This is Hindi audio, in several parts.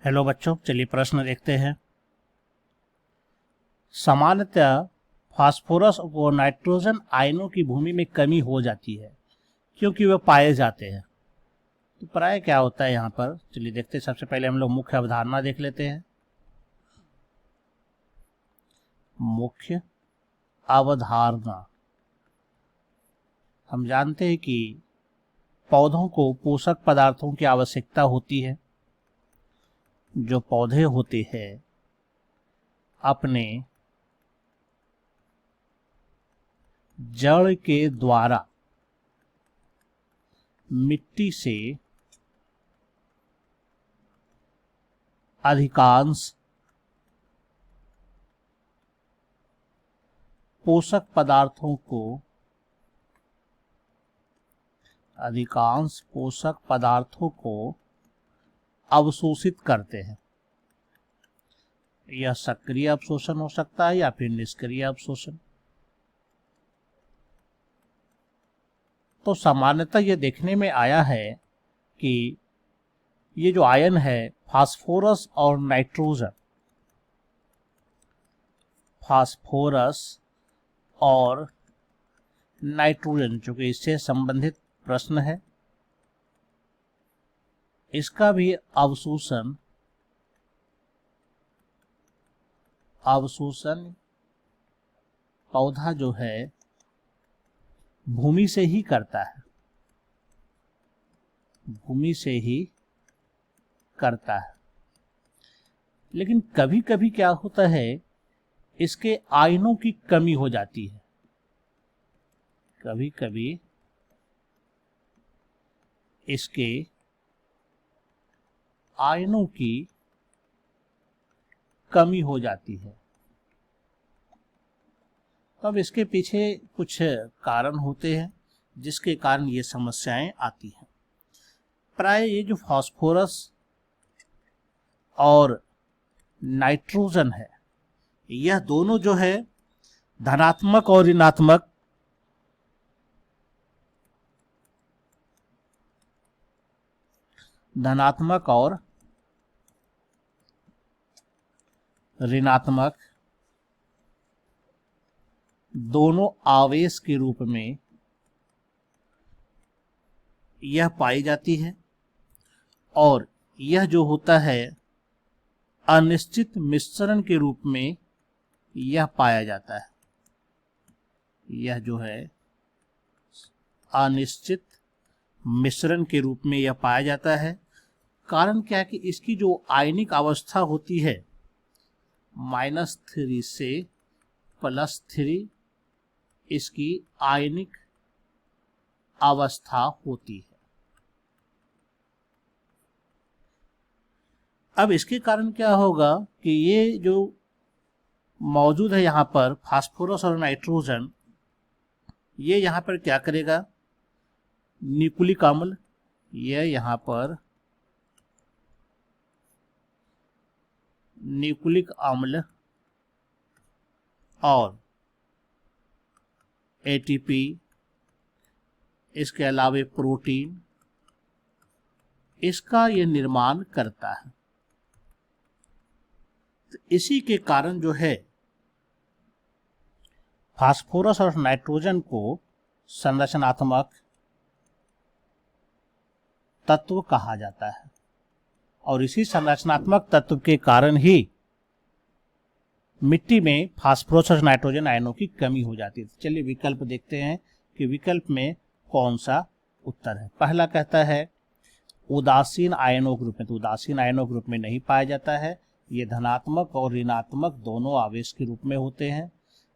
हेलो बच्चों, चलिए प्रश्न देखते हैं। सामान्यतः फास्फोरस और नाइट्रोजन आयनों की भूमि में कमी हो जाती है क्योंकि वे पाए जाते हैं। तो प्राय क्या होता है यहाँ पर, चलिए देखते हैं। सबसे पहले हम लोग मुख्य अवधारणा देख लेते हैं। मुख्य अवधारणा, हम जानते हैं कि पौधों को पोषक पदार्थों की आवश्यकता होती है। जो पौधे होते हैं अपने जड़ के द्वारा मिट्टी से अधिकांश पोषक पदार्थों को अवशोषित करते हैं। यह सक्रिय अवशोषण हो सकता है या फिर निष्क्रिय अवशोषण। तो सामान्यतः यह देखने में आया है कि ये जो आयन है फास्फोरस और नाइट्रोजन, चूंकि इससे संबंधित प्रश्न है, इसका भी अवशोषण पौधा जो है भूमि से ही करता है, लेकिन कभी कभी क्या होता है, इसके आयनों की कमी हो जाती है। कभी कभी इसके आयनों की कमी हो जाती है। तो अब इसके पीछे कुछ कारण होते हैं जिसके कारण ये समस्याएं आती हैं। प्राय ये जो फास्फोरस और नाइट्रोजन है, यह दोनों जो है धनात्मक और ऋणात्मक दोनों आवेश के रूप में यह पाई जाती है, और यह जो होता है अनिश्चित मिश्रण के रूप में यह पाया जाता है। यह जो है अनिश्चित मिश्रण के रूप में यह पाया जाता है। कारण क्या है कि इसकी जो आयनिक अवस्था होती है -3 से +3 इसकी आयनिक अवस्था होती है। अब इसके कारण क्या होगा कि ये जो मौजूद है यहाँ पर फास्फोरस और नाइट्रोजन, ये यहाँ पर क्या करेगा, न्यूक्लिक अम्ल, यह यहाँ पर न्यूक्लिक अम्ल और एटीपी, इसके अलावे प्रोटीन, इसका ये निर्माण करता है। तो इसी के कारण जो है फास्फोरस और नाइट्रोजन को संरचनात्मक तत्व कहा जाता है, और इसी संरचनात्मक तत्व के कारण ही मिट्टी में फास्फोरस और नाइट्रोजन आयनों की कमी हो जाती है। चलिए विकल्प देखते हैं कि विकल्प में कौन सा उत्तर है। पहला कहता है उदासीन आयनों ग्रुप में, तो उदासीन आयनों ग्रुप में नहीं पाया जाता है। ये धनात्मक और ऋणात्मक दोनों आवेश के रूप में होते हैं।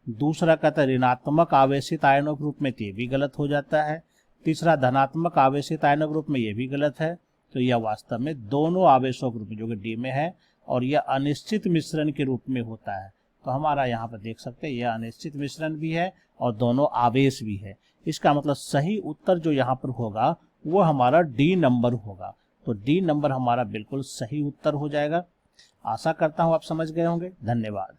दूसरा कहता है ऋणात्मक आवेशित आयनों ग्रुप में, तो ये भी गलत हो जाता है। तीसरा धनात्मक आवेशित आयनों ग्रुप में, ये भी गलत है। तो यह वास्तव में दोनों आवेशों ग्रुप में, जो कि डी में है, और यह अनिश्चित मिश्रण के रूप में होता है। तो हमारा यहाँ पर देख सकते हैं यह अनिश्चित मिश्रण भी है और दोनों आवेश भी है। इसका मतलब सही उत्तर जो यहाँ पर होगा वो हमारा डी नंबर होगा। तो डी नंबर हमारा बिल्कुल सही उत्तर हो जाएगा। आशा करता हूँ आप समझ गए होंगे। धन्यवाद।